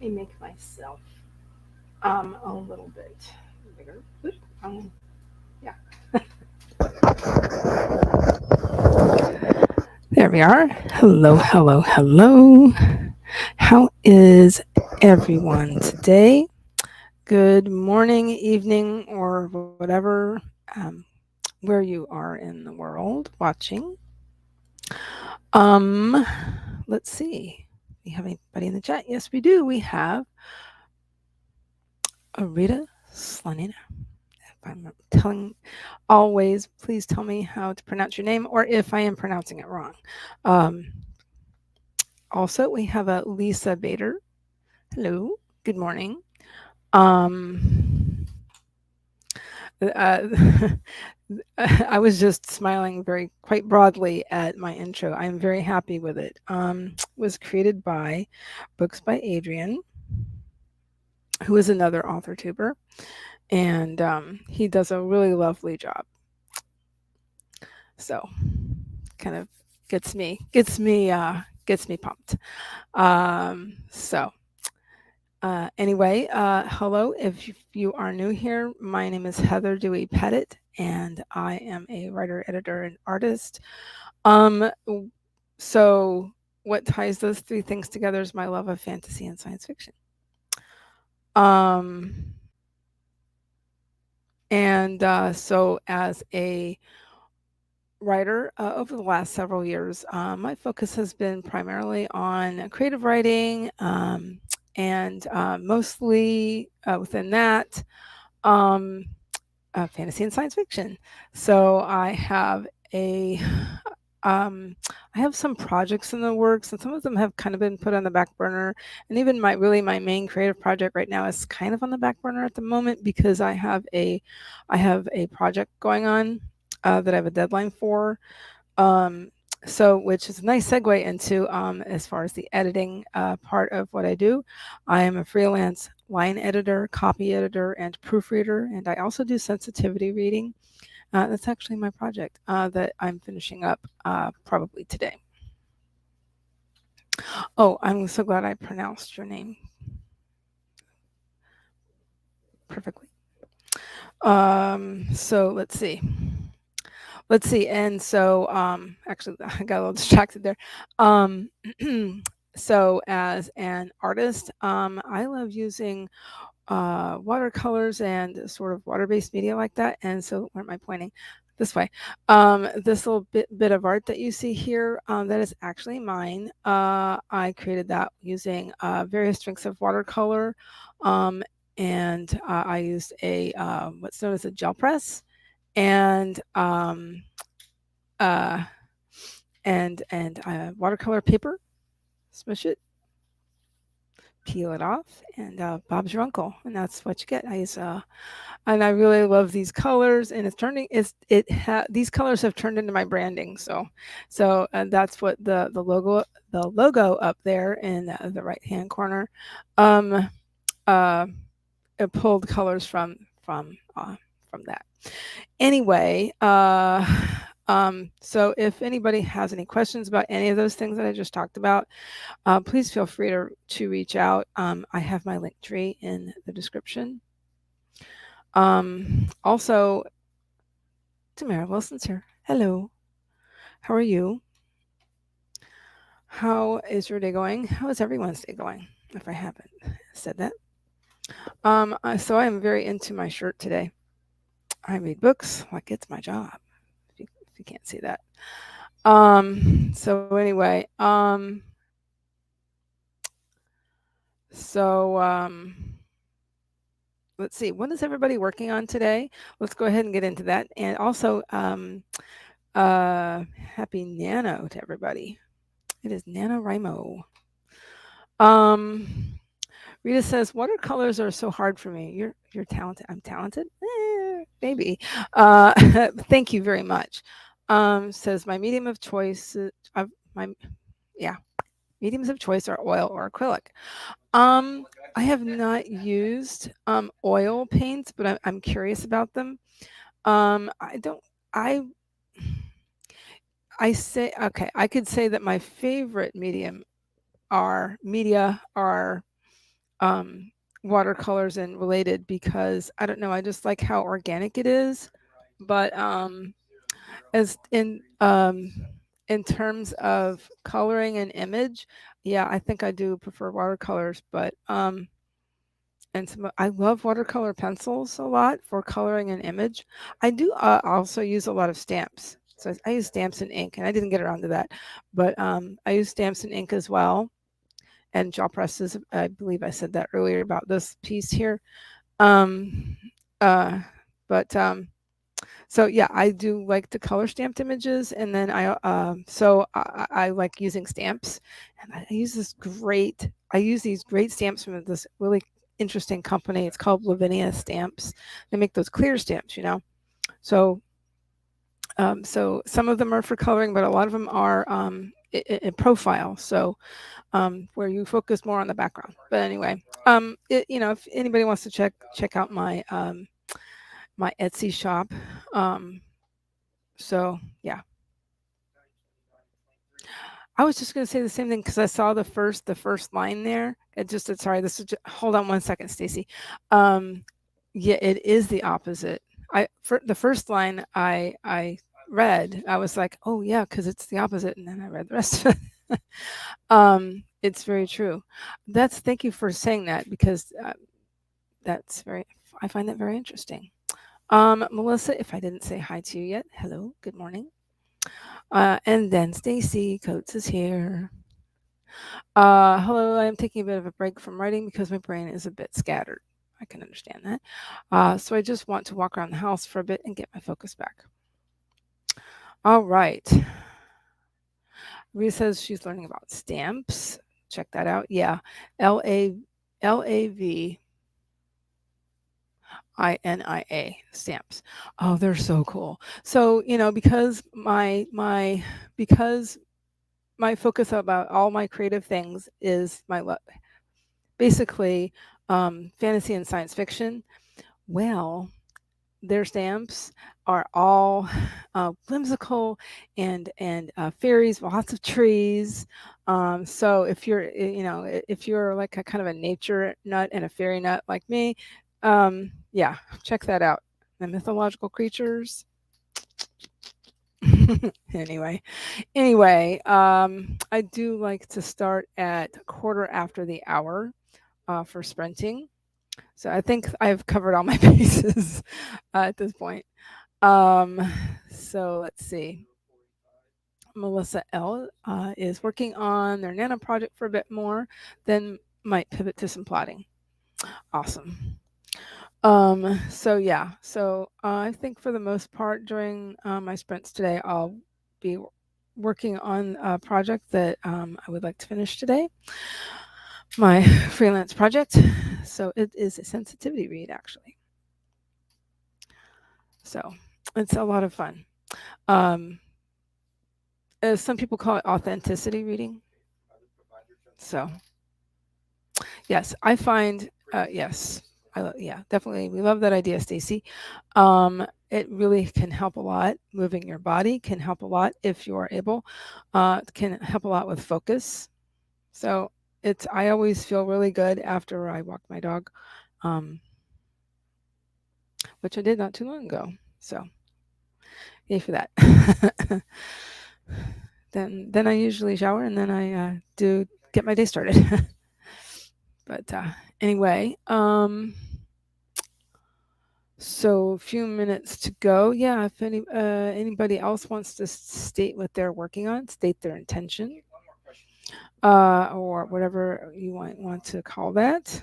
me make myself a little bit bigger. Oop, yeah. There we are. Hello, hello, hello. How is everyone today? Good morning, evening, or whatever, where you are in the world watching. Um, let's see. We have anybody in the chat? Yes, we do. We have Arita Slanina. If I'm telling, always please tell me how to pronounce your name or if I am pronouncing it wrong. Also, we have a Lisa Bader. Hello, good morning. I was just smiling quite broadly at my intro. I'm very happy with it. Was created by Books by Adrian, who is another author tuber, and he does a really lovely job. So, kind of gets me pumped. Anyway, hello. If you are new here, my name is Heather Dewey Pettit, and I am a writer, editor, and artist. So what ties those three things together is my love of fantasy and science fiction. So as a writer over the last several years, my focus has been primarily on creative writing, and mostly within that, fantasy and science fiction. So I have I have some projects in the works, and some of them have kind of been put on the back burner. And even my main creative project right now is kind of on the back burner at the moment because I have a project going on that I have a deadline for. So, which is a nice segue into as far as the editing part of what I do. I am a freelance line editor, copy editor, and proofreader, and I also do sensitivity reading. That's actually my project that I'm finishing up probably today. Oh, I'm so glad I pronounced your name perfectly. So let's see. And so actually I got a little distracted there. So as an artist, I love using watercolors and sort of water-based media like that. And so where am I pointing? This way. This little bit of art that you see here, that is actually mine. I created that using various strengths of watercolor, and I used a what's known as a gel press, and watercolor paper. Smush it, peel it off, and Bob's your uncle, and that's what you get. And I really love these colors, and these colors have turned into my branding. So that's what the logo up there in the right hand corner. It pulled colors from that. Anyway, so if anybody has any questions about any of those things that I just talked about, please feel free to reach out. I have my link tree in the description. Also, Tamara Wilson's here. Hello. How are you? How is your day going? How is everyone's day going? If I haven't said that. So I am very into my shirt today. I read books like it's my job. If you can't see that. So anyway, let's see. What is everybody working on today? Let's go ahead and get into that. And also, happy Nano to everybody. It is NaNoWriMo. Rita says watercolors are so hard for me. You're talented. I'm talented. Maybe. Thank you very much. Says my medium of choice. Mediums of choice are oil or acrylic. I have not used oil paints, but I'm curious about them. I could say that my favorite media are watercolors and related because I don't know, I just like how organic it is. But as in terms of coloring an image, yeah, I think I do prefer watercolors, but and I love watercolor pencils a lot for coloring an image. I do also use a lot of stamps. So I use stamps and ink, and I didn't get around to that, but I use stamps and ink as well, and gel presses. I believe I said that earlier about this piece here. Um, uh, but so yeah, I do like the color stamped images, and then I like using stamps, and I use these great stamps from this really interesting company. It's called Lavinia Stamps. They make those clear stamps, you know. So so some of them are for coloring, but a lot of them are in profile. So where you focus more on the background. But anyway, you know, if anybody wants to check out my my Etsy shop. So yeah, I was just going to say the same thing because I saw the first line there. Sorry, this is hold on one second, Stacy. Yeah, it is the opposite. For the first line I read, I was like, oh yeah, because it's the opposite, and then I read the rest of it. It's very true. Thank you for saying that because I find that very interesting. Melissa, if I didn't say hi to you yet, hello, good morning. And then Stacy Coates is here. Hello, I'm taking a bit of a break from writing because my brain is a bit scattered. I can understand that. So I just want to walk around the house for a bit and get my focus back. All right. Rita says she's learning about stamps. Check that out. Yeah. LAVINIA stamps. Oh, they're so cool. So, you know, because my focus about all my creative things is basically fantasy and science fiction. Well, their stamps are all whimsical and fairies, lots of trees. So if you're, you know, if you're like a kind of a nature nut and a fairy nut like me, yeah, check that out. The mythological creatures. anyway, I do like to start at a quarter after the hour for sprinting. So I think I've covered all my bases at this point. Um, so let's see. Melissa L is working on their nano project for a bit more, then might pivot to some plotting. Awesome. So yeah, so I think for the most part during my sprints today, I'll be working on a project that I would like to finish today, my freelance project. So it is a sensitivity read actually. So it's a lot of fun. Um, some people call it authenticity reading. So yes, I find yes, yeah, definitely. We love that idea, Stacy. It really can help a lot. Moving your body can help a lot if you are able. Can help a lot with focus. So I always feel really good after I walk my dog, which I did not too long ago. So yay for that. then I usually shower and then I do get my day started. But anyway, so a few minutes to go. Yeah, if anybody else wants to state what they're working on, state their intention, or whatever you want to call that.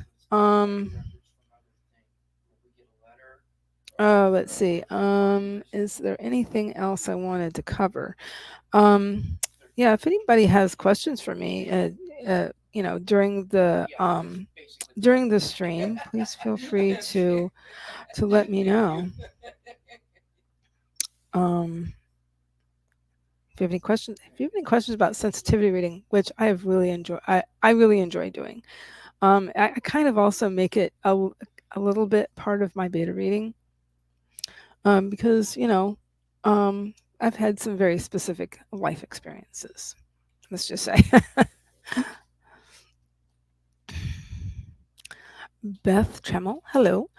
Let's see. Is there anything else I wanted to cover? Yeah, if anybody has questions for me, you know, during the stream, please feel free to let me know. If you have any questions about sensitivity reading, which I have really I really enjoy doing. I kind of also make it a little bit part of my beta reading, because you know, I've had some very specific life experiences. Let's just say. Beth Tremmel, hello,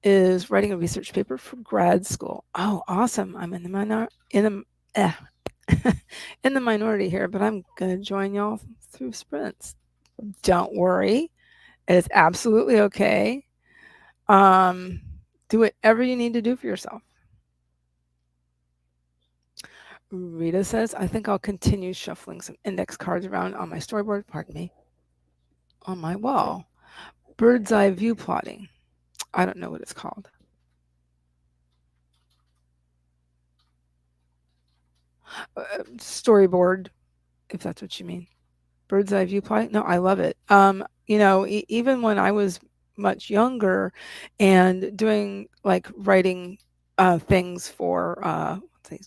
is writing a research paper for grad school. Oh, awesome! I'm in in the minority here, but I'm gonna join y'all through sprints. Don't worry, it is absolutely okay. Do whatever you need to do for yourself. Rita says, I think I'll continue shuffling some index cards around on my storyboard, pardon me, on my wall. Bird's eye view plotting. I don't know what it's called. Storyboard, if that's what you mean. Bird's eye view plotting. No, I love it. Even when I was much younger and doing like writing things for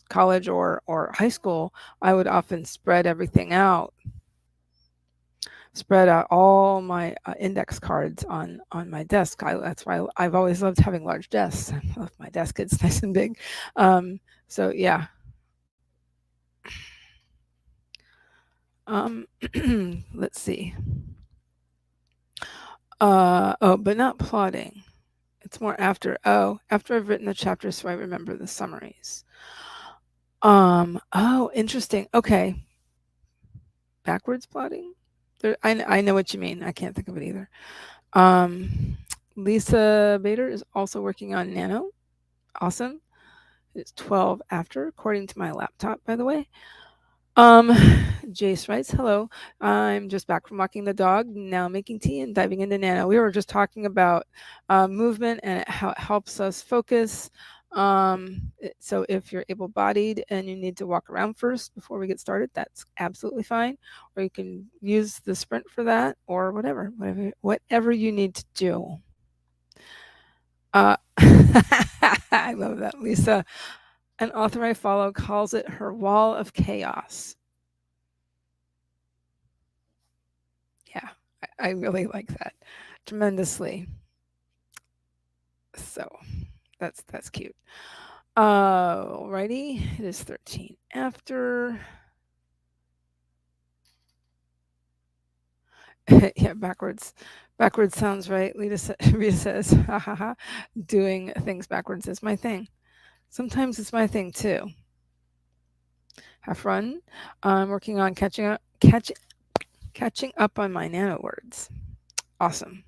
college or high school, I would often spread everything out, spread out all my index cards on my desk. That's why I've always loved having large desks. I love my desk; it's nice and big. So yeah. Let's see. But not plotting. It's more after. After I've written the chapters, so I remember the summaries. Interesting. Okay. Backwards plotting. I know what you mean. I can't think of it either. Lisa Bader is also working on Nano. Awesome. It's 12 after, according to my laptop, by the way. Jace writes, hello, I'm just back from walking the dog, now making tea and diving into Nano. We were just talking about movement and how it helps us focus. So if you're able-bodied and you need to walk around first before we get started, that's absolutely fine. Or you can use the sprint for that, or whatever you need to do. I love that, Lisa. An author I follow calls it her wall of chaos. Yeah, I really like that tremendously. So that's cute. Alrighty, it is 13 after. Yeah, backwards sounds right. Rita says, ha ha ha, doing things backwards is my thing. Sometimes it's my thing too. Have fun. I'm working on catching up on my nano words. Awesome.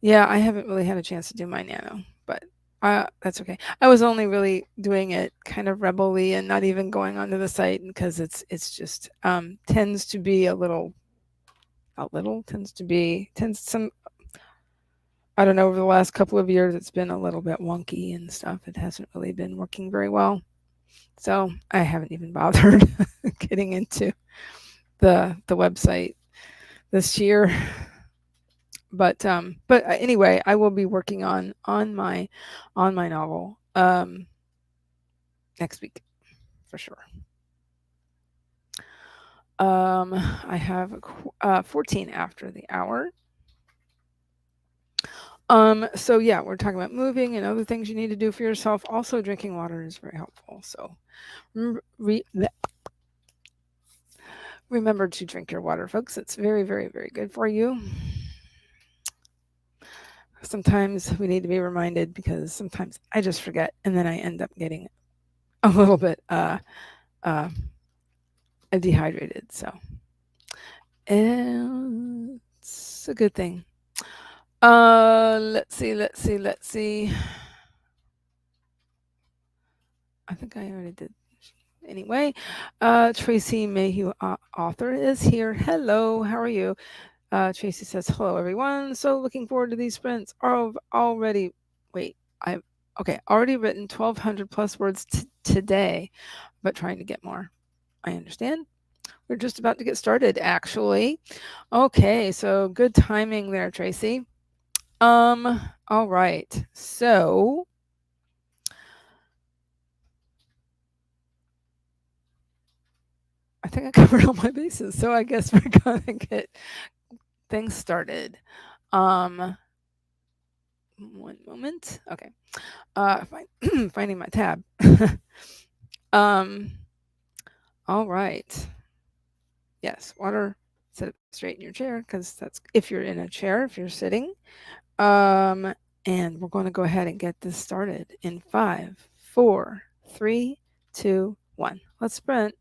Yeah, I haven't really had a chance to do my nano, but that's okay. I was only really doing it kind of rebelly and not even going onto the site because it's just tends to be some. I don't know, over the last couple of years it's been a little bit wonky and stuff. It hasn't really been working very well. So I haven't even bothered getting into the website this year. But anyway, I will be working on my novel next week for sure. I have 14 after the hour. So yeah, we're talking about moving and other things you need to do for yourself. Also, drinking water is very helpful. So remember to drink your water, folks. It's very, very, very good for you. Sometimes we need to be reminded because sometimes I just forget and then I end up getting a little bit dehydrated. So it's a good thing. Let's see. I think I already did. Anyway, Tracy Mayhew, author, is here. Hello, how are you? Tracy says, hello, everyone. So looking forward to these sprints. Already written 1,200 plus words today, but trying to get more. I understand. We're just about to get started, actually. Okay, so good timing there, Tracy. All right. So I think I covered all my bases. So I guess we're gonna get things started. One moment. Okay. Finding my tab. All right. Yes, water Sit up straight in your chair, because that's if you're in a chair. If you're sitting, and we're going to go ahead and get this started in 5, 4, 3, 2, 1. Let's sprint.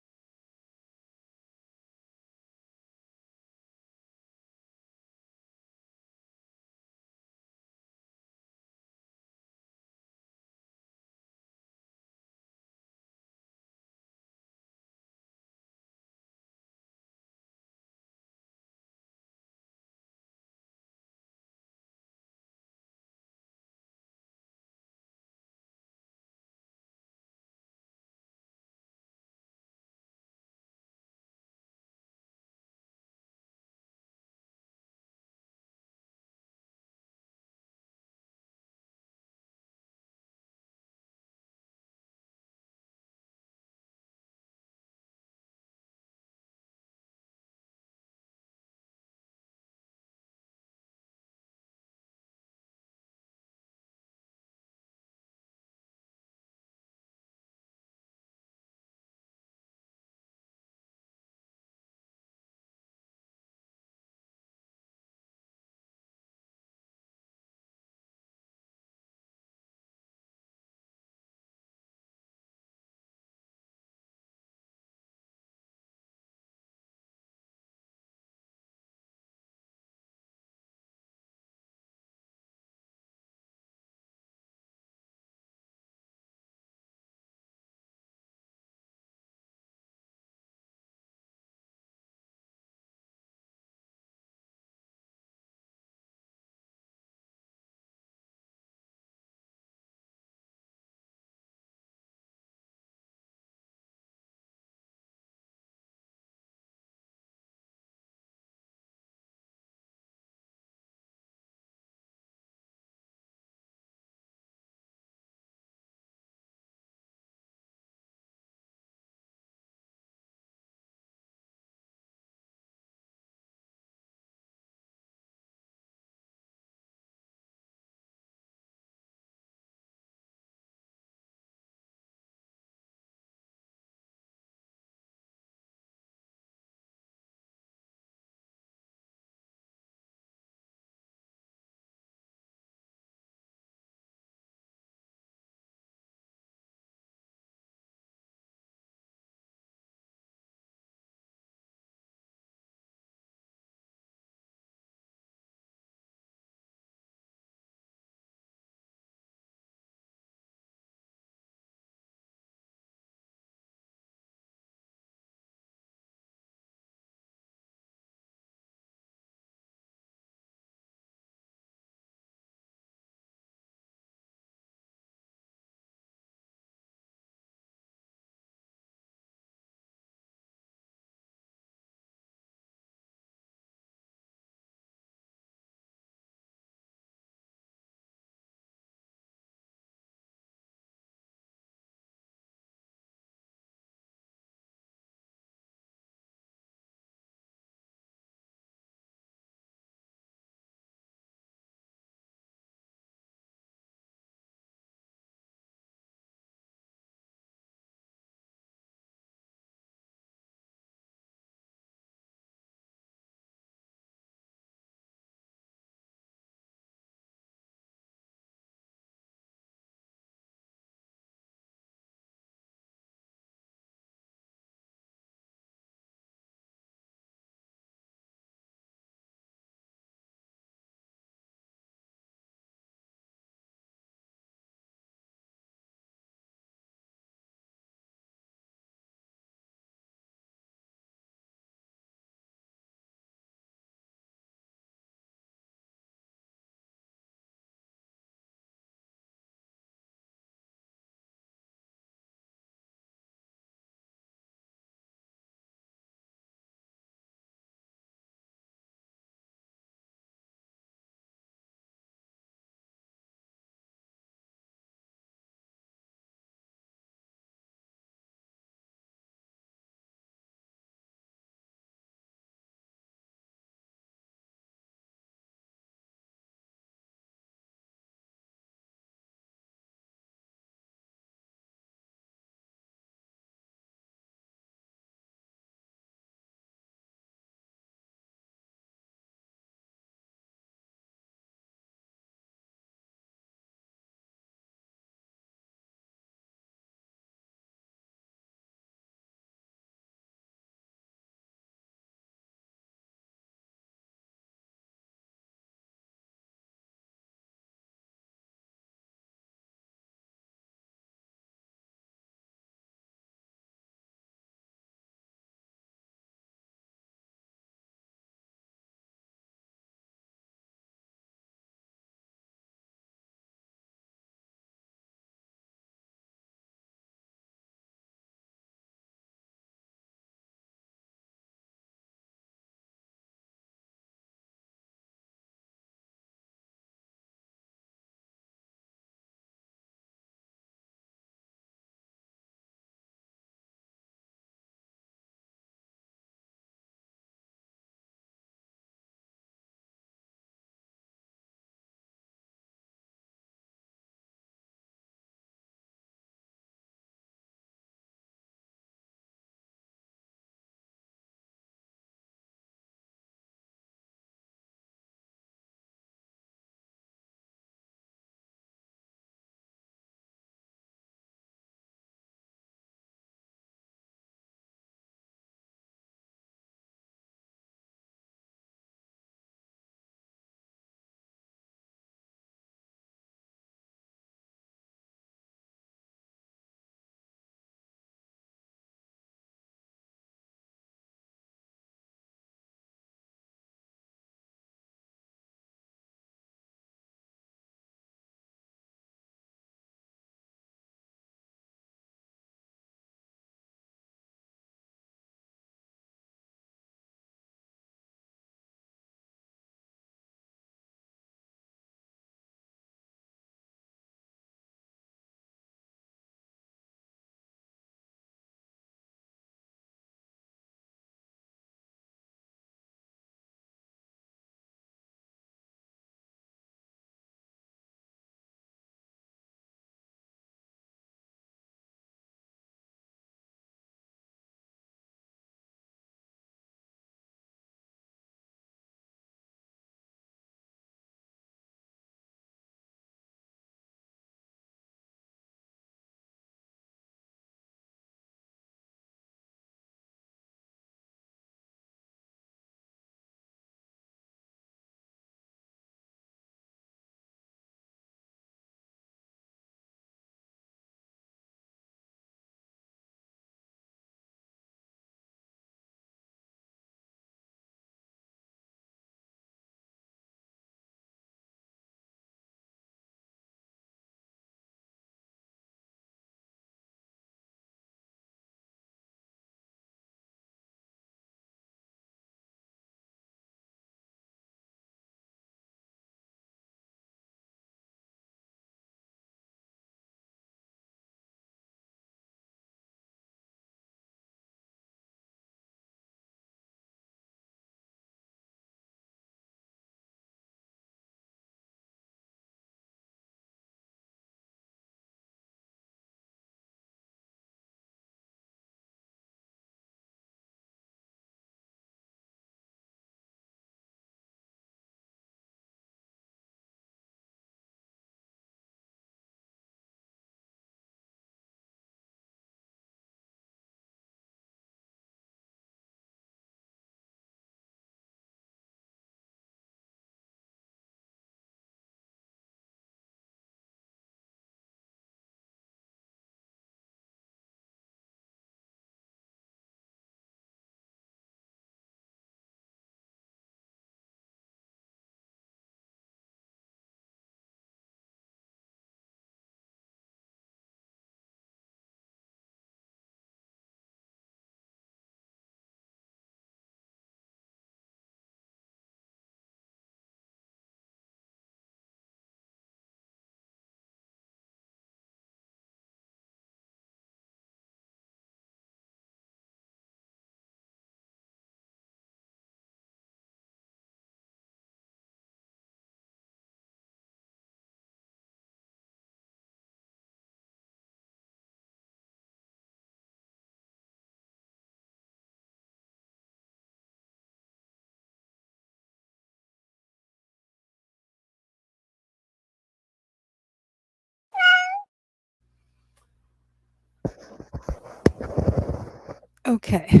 Okay.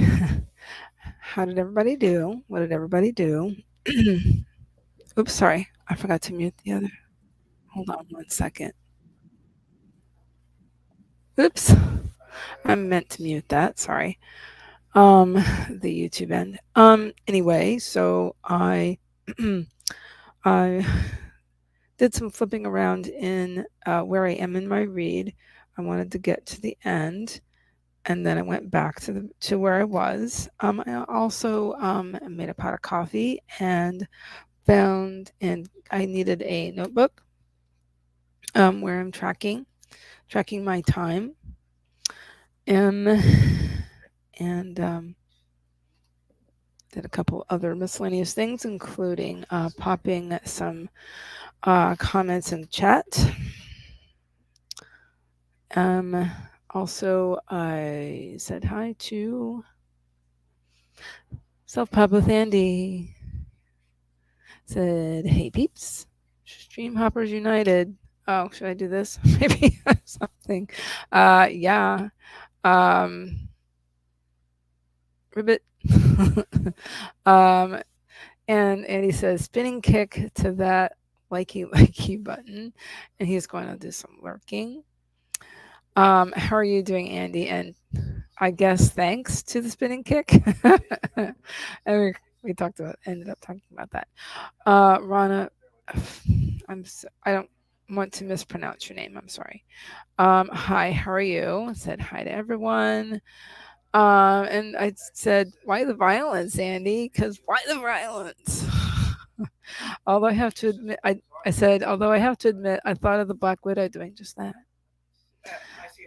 How did everybody do? What did everybody do? Oops, sorry. I forgot to mute the other. Hold on one second. Oops. I meant to mute that. Sorry. The YouTube end. Anyway, so I I did some flipping around in where I am in my read. I wanted to get to the end, and then I went back to where I was. I also made a pot of coffee and and I needed a notebook where I'm tracking my time. And did a couple other miscellaneous things, including popping some comments in chat. Also, I said hi to Self-Pub with Andy. Said, hey peeps, Stream Hoppers United. Oh, should I do this? Maybe something. Yeah. Ribbit. um, and he says, spinning kick to that likey button. And he's going to do some lurking. How are you doing, Andy? And I guess thanks to the spinning kick. And we ended up talking about that. Rana, I don't want to mispronounce your name. I'm sorry. Hi, how are you? I said hi to everyone. And I said, why the violence, Andy? Because why the violence? Although I have to admit, I said, although I have to admit, I thought of the Black Widow doing just that.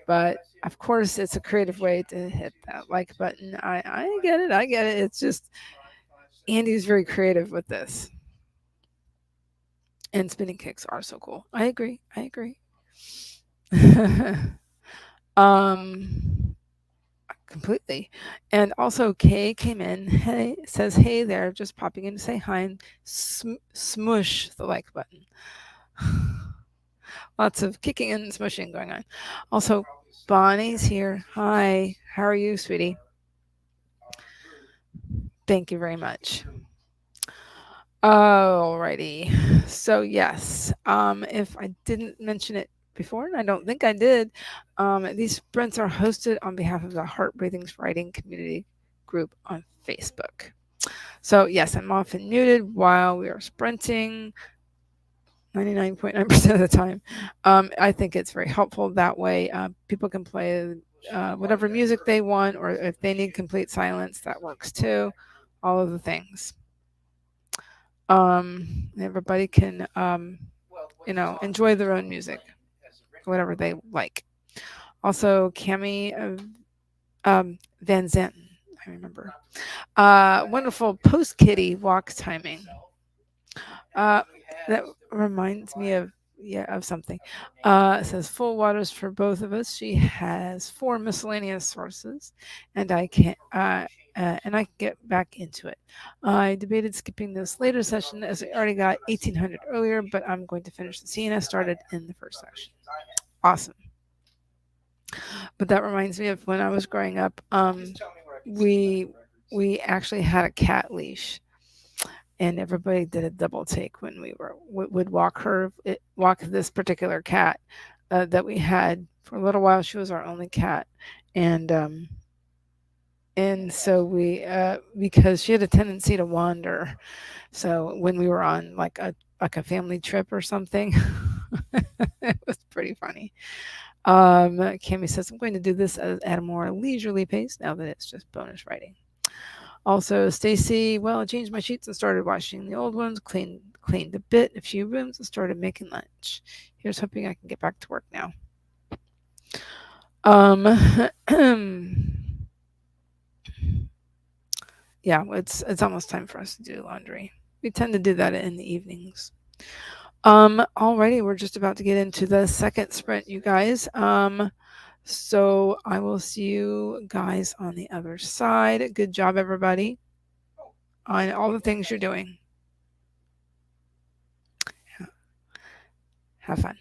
But of course, it's a creative way to hit that like button. I get it. I get it. It's just Andy's very creative with this. And spinning kicks are so cool. I agree. I agree. Completely. And also Kay came in. Hey, says hey there, just popping in to say hi and smush the like button. Lots of kicking and smushing going on. Also, Bonnie's here. Hi, how are you, sweetie? Thank you very much. Alrighty. So yes, if I didn't mention it before, and I don't think I did, these sprints are hosted on behalf of the Heart Breathings Writing Community group on Facebook. So yes, I'm often muted while we are sprinting. 99.9% of the time. I think it's very helpful that way. People can play whatever music they want, or if they need complete silence, that works too. All of the things. Everybody can, enjoy their own music, whatever they like. Also, Cami Van Zanten, I remember. Wonderful post kitty walk timing. That reminds me of something. It says full waters for both of us. She has 4 miscellaneous sources, and I can get back into it. I debated skipping this later session as I already got 1800 earlier, but I'm going to finish the scene I started in the first section. Awesome. But that reminds me of when I was growing up. We actually had a cat leash, and everybody did a double take when we would walk this particular cat that we had for a little while. She was our only cat, and so we because she had a tendency to wander, so when we were on like a family trip or something, it was pretty funny. Cami says, I'm going to do this at a more leisurely pace now that it's just bonus writing. Also, Stacy, well, I changed my sheets and started washing the old ones, cleaned a bit, a few rooms, and started making lunch. Here's hoping I can get back to work now. Yeah, it's almost time for us to do laundry. We tend to do that in the evenings. Alrighty, we're just about to get into the second sprint, you guys. So I will see you guys on the other side. Good job, everybody, on all the things you're doing. Have fun.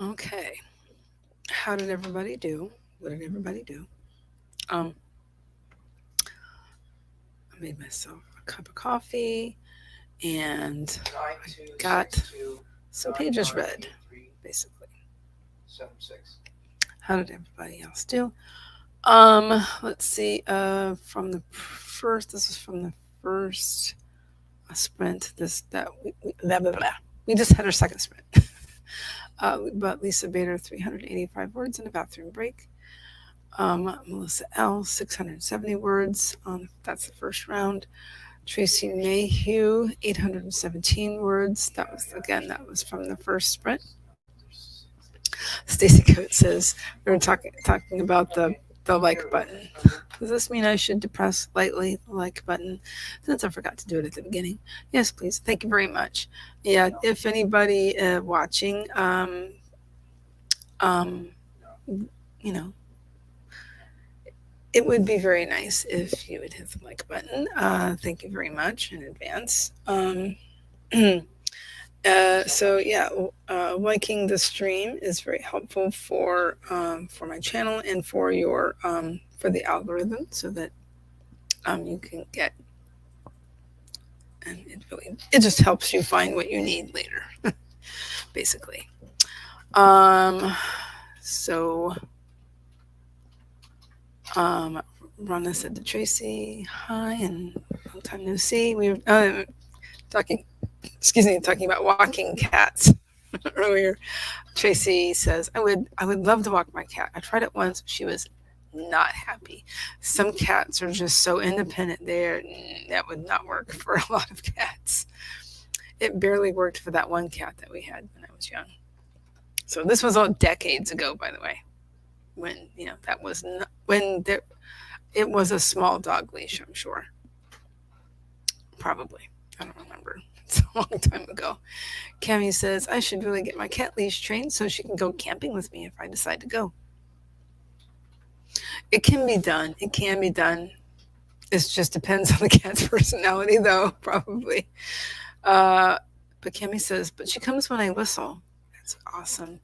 Okay. How did everybody do? What did everybody do? I made myself a cup of coffee and I got some pages read, basically. How did everybody else do? Let's see. From the first, this is from the first sprint. Blah, blah, blah. We just had our second sprint. But Lisa Bader, 385 words in a bathroom break. Melissa L, 670 words. That's the first round. Tracy Mayhew, 817 words. That was from the first sprint. Stacy Coates says we were talking about the like button. Does this mean I should depress lightly the like button since I forgot to do it at the beginning? Yes, please. Thank you very much. Yeah, if anybody watching, you know, it would be very nice if you would hit the like button. Thank you very much in advance. So yeah, liking the stream is very helpful for my channel and for your for the algorithm, so that you can get, and it just helps you find what you need later, basically. So Rhonda said to Tracy, hi, and long time no see. We were talking about walking cats earlier. Tracy says, I would love to walk my cat. I tried it once. She was not happy. Some cats are just so independent there. That would not work for a lot of cats. It barely worked for that one cat that we had when I was young. So this was all decades ago, by the way, when that was not, when there, it was a small dog leash, I'm sure. Probably. I don't remember. It's a long time ago. Cami says, I should really get my cat leash trained so she can go camping with me if I decide to go. It can be done. It can be done. It just depends on the cat's personality, though, probably. But Cami says, but she comes when I whistle. That's awesome.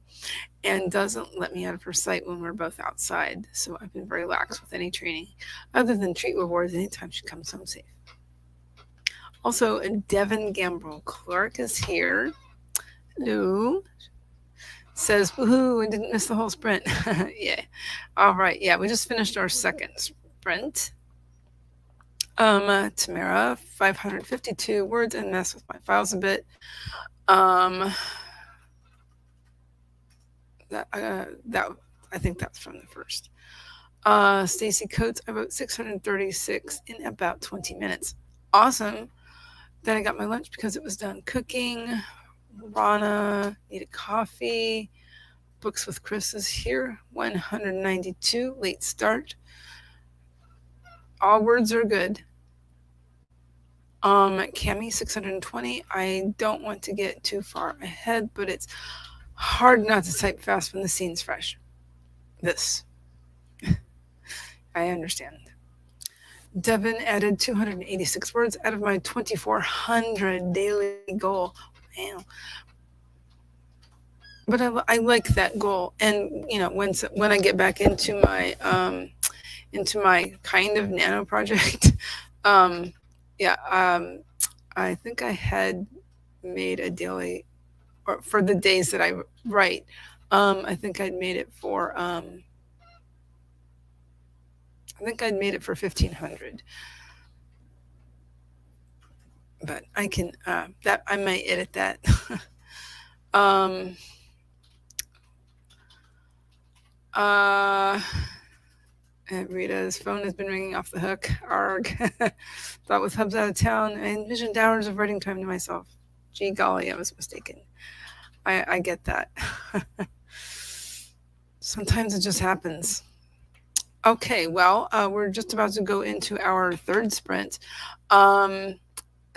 And doesn't let me out of her sight when we're both outside. So I've been very lax with any training, other than treat rewards anytime she comes home safe. Also, Devin Gamble Clark is here. Hello. Says, woohoo, I didn't miss the whole sprint. Yeah. All right. Yeah, we just finished our second sprint. Tamara, 552 words, and mess with my files a bit. That I think that's from the first. Stacy Coates, I wrote 636 in about 20 minutes. Awesome. Then I got my lunch because it was done cooking. Rana needed coffee. Books with Chris is here. 192, late start. All words are good. Cami, 620. I don't want to get too far ahead, but it's hard not to type fast when the scene's fresh. This. I understand. Devin added 286 words out of my 2,400 daily goal. Wow. But I like that goal. And, when I get back into my kind of nano project, I think I had made a daily, or for the days that I write, I think I'd made it for, 1,500. But I can, that I might edit that. Rita's phone has been ringing off the hook. Arg. Thought with Hubs out of town, I envisioned hours of writing time to myself. Gee golly, I was mistaken. I get that. Sometimes it just happens. Okay, well, we're just about to go into our third sprint.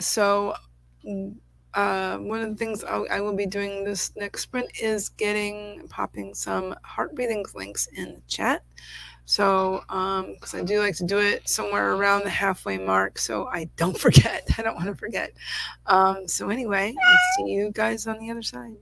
So one of the things I will be doing this next sprint is popping some heart breathing links in the chat. So, because I do like to do it somewhere around the halfway mark, so I don't forget. I don't want to forget. So anyway, I'll see you guys on the other side.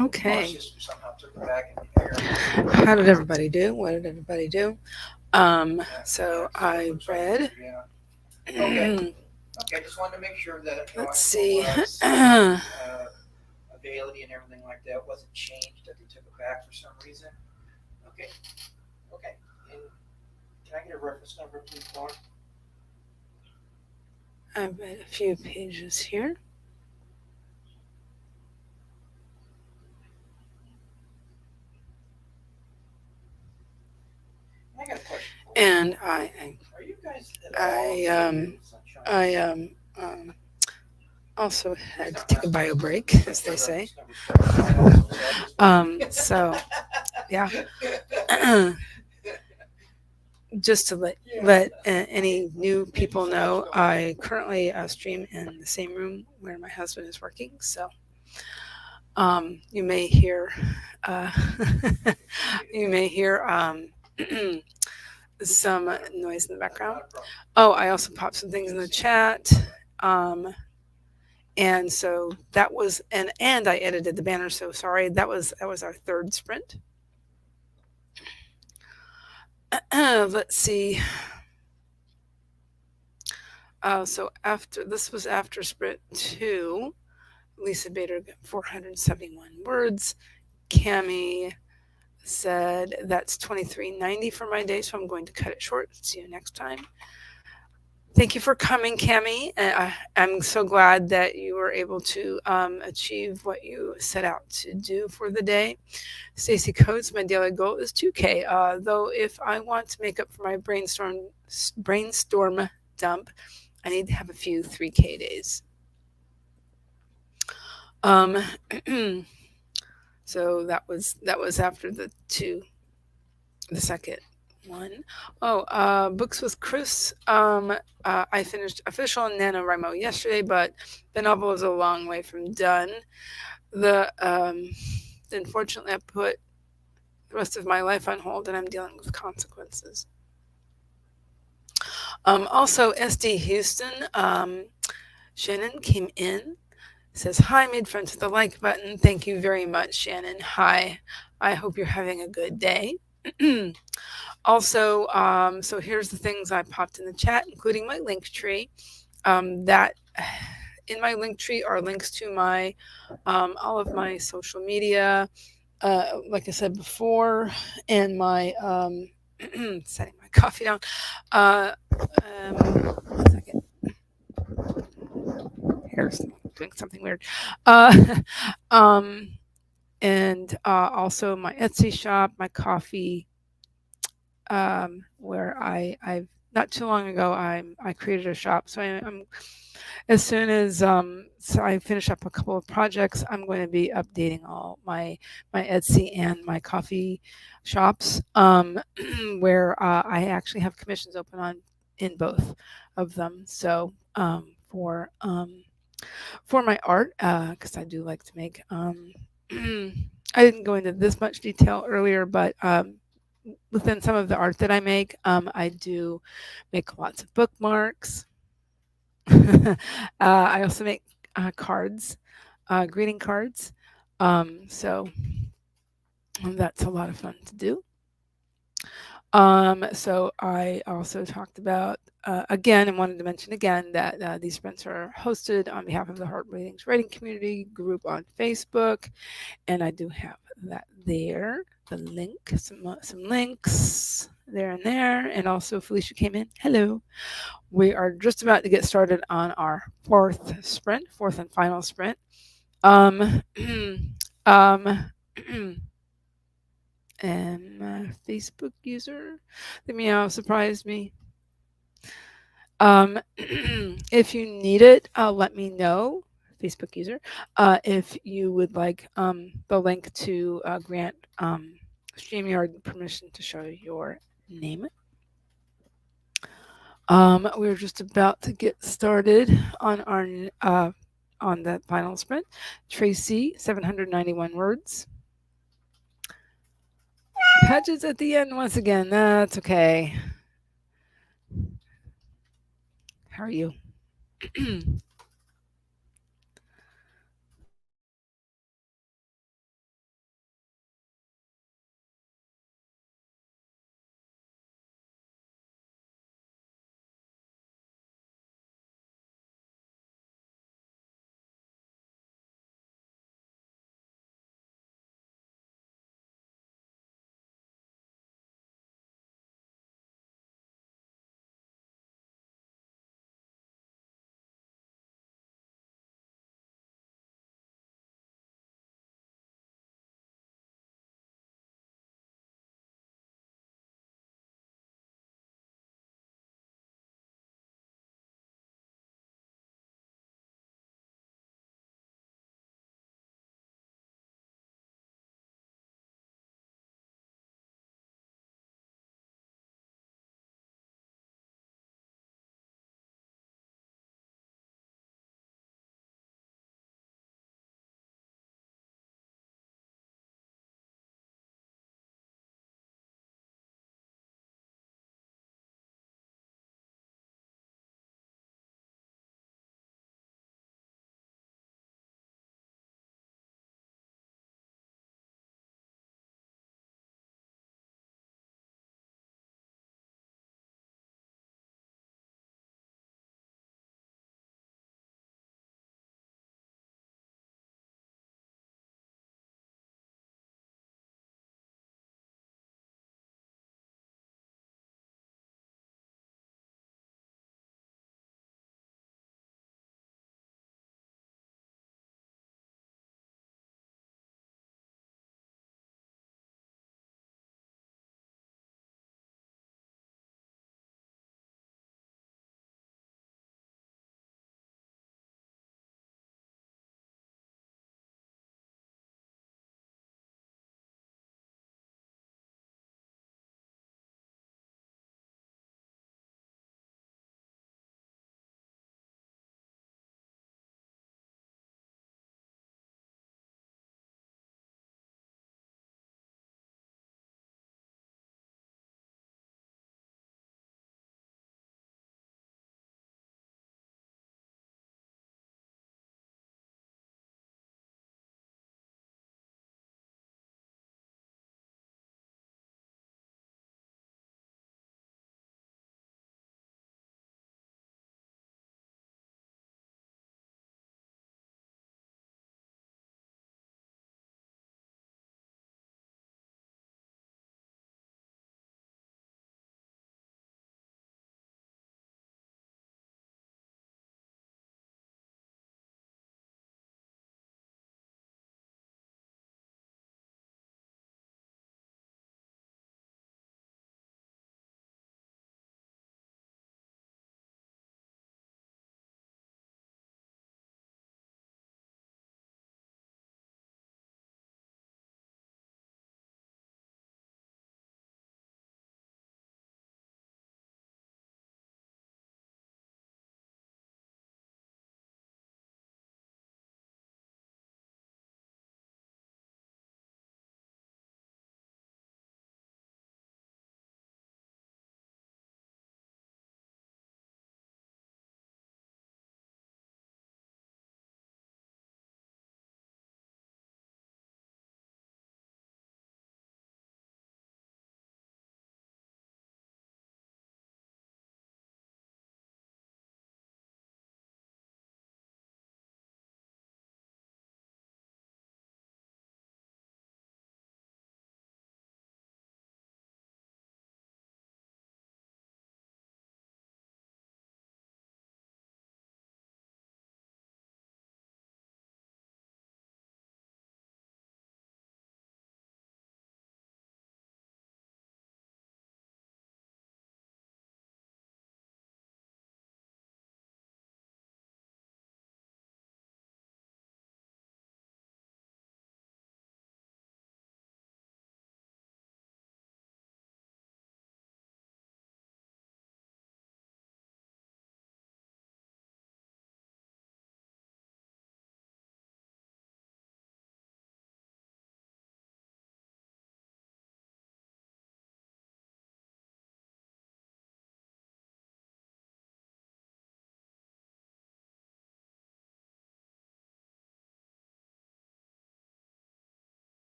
Okay. How did everybody do? What did everybody do? So I read. Let's see. I've read a few pages here. And I also had to take a bio break, as they say. So yeah, just to let any new people know, I currently stream in the same room where my husband is working. So you may hear uh, you may hear some noise in the background. Oh, I also popped some things in the chat. And so that was and I edited the banner. So sorry, that was our third sprint. Let's see. So after this was after sprint 2, Lisa Bader got 471 words. Cami said that's 2390 for my day, so I'm going to cut it short. See you next time. Thank you for coming, Cami. I'm so glad that you were able to achieve what you set out to do for the day. Stacy Coates, my daily goal is 2K. Though if I want to make up for my brainstorm dump, I need to have a few 3K days. So that was after the second one. Oh, books with Chris. I finished official NaNoWriMo yesterday, but the novel is a long way from done. Unfortunately, I put the rest of my life on hold, and I'm dealing with consequences. Also, SD Houston, Shannon came in, says, hi, made friends with the like button. Thank you very much, Shannon. Hi. I hope you're having a good day. Also, so here's the things I popped in the chat, including my link tree. That in my link tree are links to my all of my social media, like I said before, and my setting my coffee down. 1 second. Hair's doing something weird. And also my Etsy shop, my coffee, where I've not too long ago I created a shop. So I'm as soon as so I finish up a couple of projects, I'm going to be updating all my Etsy and my coffee shops, where I actually have commissions open on in both of them. So for my art, because I do like to make. I didn't go into this much detail earlier, but within some of the art that I make, I do make lots of bookmarks. I also make cards, greeting cards. So that's a lot of fun to do. So I also talked about, again, and wanted to mention again that these sprints are hosted on behalf of the Heart Ratings Writing Community group on Facebook, and I do have that there. The link, some links there and there, and also Felicia came in. Hello. We are just about to get started on our fourth and final sprint. And Facebook user, the meow surprised me. If you need it, let me know, Facebook user, if you would like the link to grant StreamYard permission to show your name. We're just about to get started on our on that final sprint. Tracy, 791 words. Patches at the end once again. That's okay. How are you?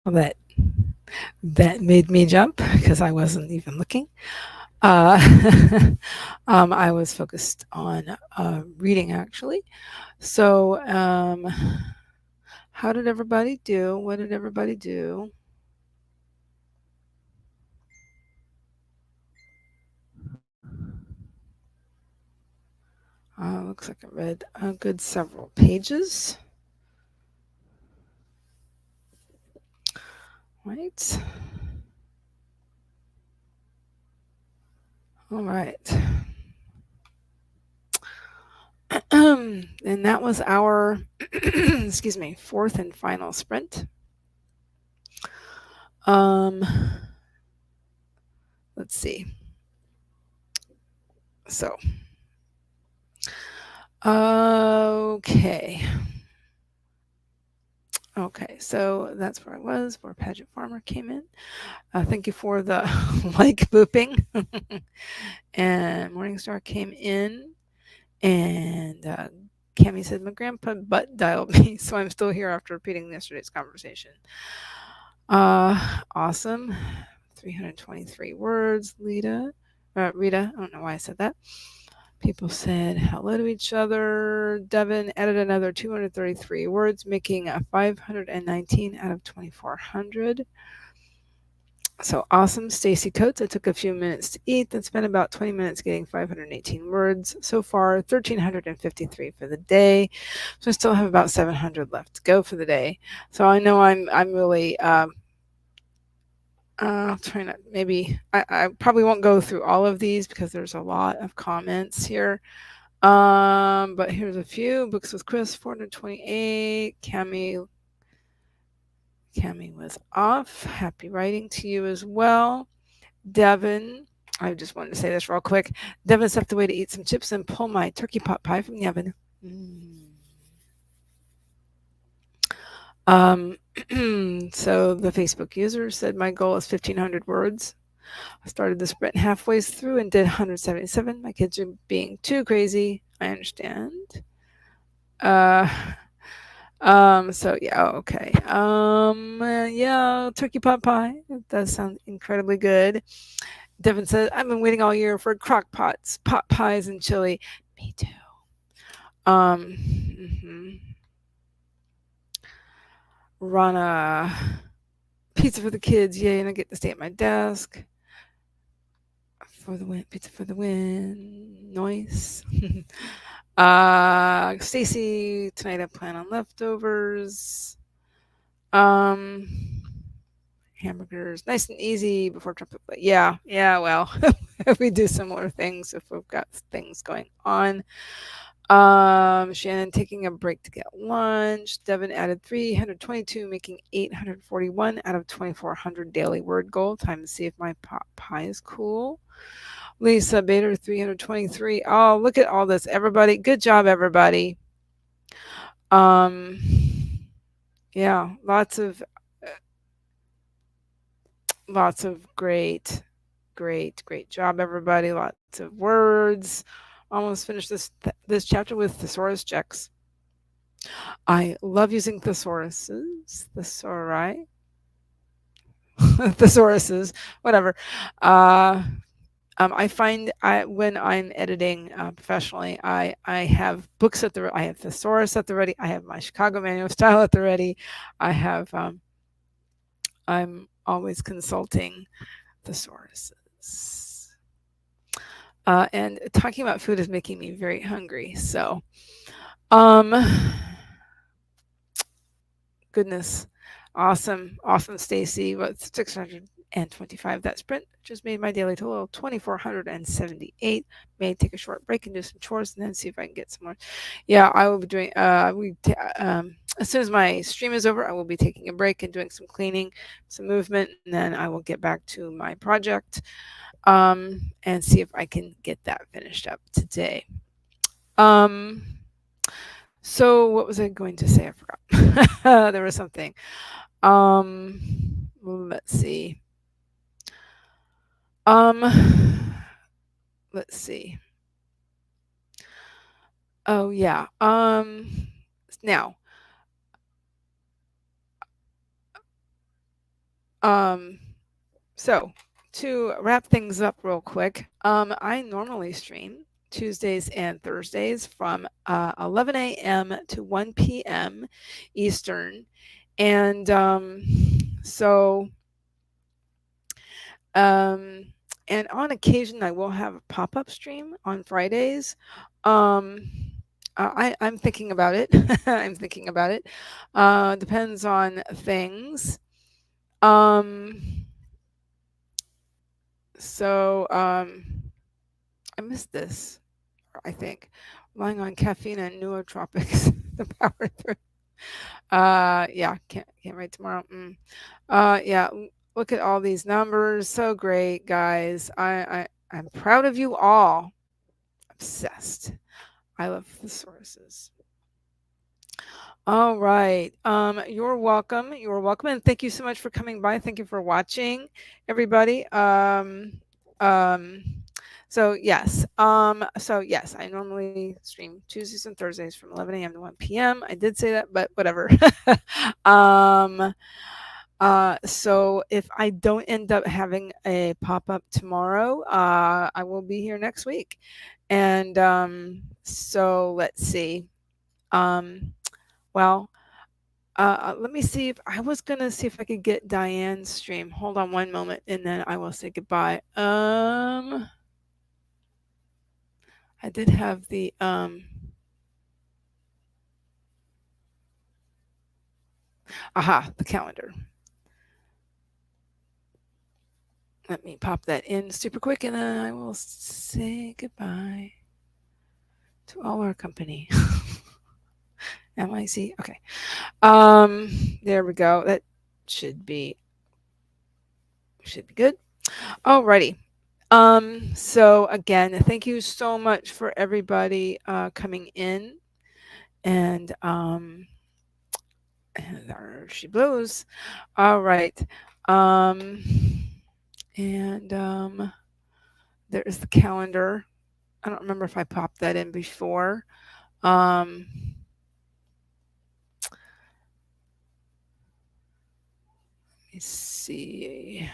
that made me jump because I wasn't even looking. Uh, I was focused on reading actually. So, how did everybody do? What did everybody do? Looks like I read a good several pages. Right. All right. And that was our, excuse me, fourth and final sprint. Let's see. So, okay. Okay, so that's where I was, where Paget Farmer came in. Thank you for the like booping. And Morningstar came in, and Cami said, my grandpa butt dialed me, so I'm still here after repeating yesterday's conversation. Awesome. 323 words, Rita. I don't know why I said that. People said hello to each other. Devin added another 233 words, making a 519 out of 2,400. So awesome. Stacy Coates, I took a few minutes to eat, then spent about 20 minutes getting 518 words. So far, 1,353 for the day. So I still have about 700 left to go for the day. So I know I'm really trying to maybe I probably won't go through all of these because there's a lot of comments here. But here's a few. Books with Chris, 428. Cami was off. Happy writing to you as well. Devin, I just wanted to say this real quick. Devin stepped away to eat some chips and pull my turkey pot pie from the oven. So the Facebook user said my goal is 1,500 words. I started the sprint halfway through and did 177. My kids are being too crazy. I understand. So yeah, okay. Yeah, turkey pot pie. It does sound incredibly good. Devin said, I've been waiting all year for crock pots, pot pies, and chili. Me too. Rana, pizza for the kids. Yay, and I get to stay at my desk. For the win, pizza for the win. Nice. Stacy, tonight I plan on leftovers. Hamburgers, nice and easy before trumpet. But yeah, well, we do similar things if we've got things going on. Shannon taking a break to get lunch. Devin added 322, making 841 out of 2,400 daily word goal. Time to see if my pot pie is cool. Lisa Bader, 323. Oh, look at all this, everybody. Good job, everybody. Yeah, lots of great job, everybody. Lots of words. Almost finished this chapter with thesaurus checks. I love using thesauruses, thesauruses, whatever. I find when I'm editing professionally, I have books I have thesaurus at the ready. I have my Chicago Manual of Style at the ready. I have I'm always consulting thesauruses. And talking about food is making me very hungry. So, goodness, awesome, Stacy. What's 625? That sprint just made my daily total 2,478. May take a short break and do some chores, and then see if I can get some more. Yeah, I will be doing. As soon as my stream is over, I will be taking a break and doing some cleaning, some movement, and then I will get back to my project. And see if I can get that finished up today. So what was I going to say? I forgot. There was something. Let's see. Let's see. Oh yeah. Now So to wrap things up real quick, I normally stream Tuesdays and Thursdays from 11 a.m. to 1 p.m. Eastern. And so, um, and on occasion, I will have a pop-up stream on Fridays. Um, I'm thinking about it. I'm thinking about it. Depends on things. Um, so I missed this, I think. Relying on caffeine and nootropics to power through. Yeah, can't write tomorrow. Yeah, look at all these numbers. So great, guys. I'm proud of you all. Obsessed. I love thesauruses. All right. You're welcome. You're welcome. And thank you so much for coming by. Thank you for watching, everybody. Um, so yes, I normally stream Tuesdays and Thursdays from 11 a.m. to 1 p.m. I did say that, but whatever. um, so if I don't end up having a pop-up tomorrow, I will be here next week. And so let's see. Well, let me see if I was gonna see if I could get Diane's stream. Hold on one moment, and then I will say goodbye. I did have the the calendar. Let me pop that in super quick, and then I will say goodbye to all our company. MIC. Okay. There we go. That should be good. Alrighty. So again, thank you so much for everybody coming in, and there she blows. All right. And there's the calendar. I don't remember if I popped that in before. Let me see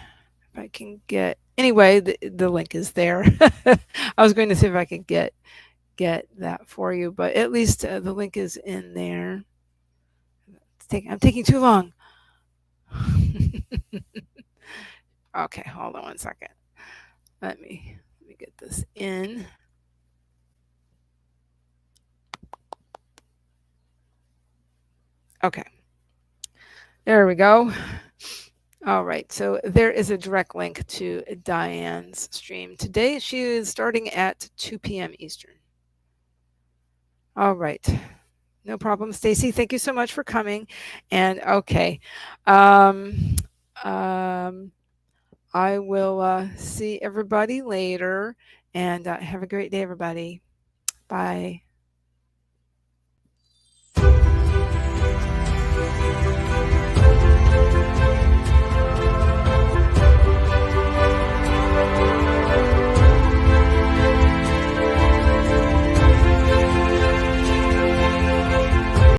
if I can get. Anyway, the link is there. I was going to see if I could get that for you, but at least the link is in there. I'm taking too long. Okay, hold on one second. Let me get this in. Okay. There we go. All right, so there is a direct link to Diane's stream. Today she is starting at 2 p.m. Eastern. All right. No problem, Stacy. Thank you so much for coming. And okay. I will see everybody later, and have a great day, everybody. Bye.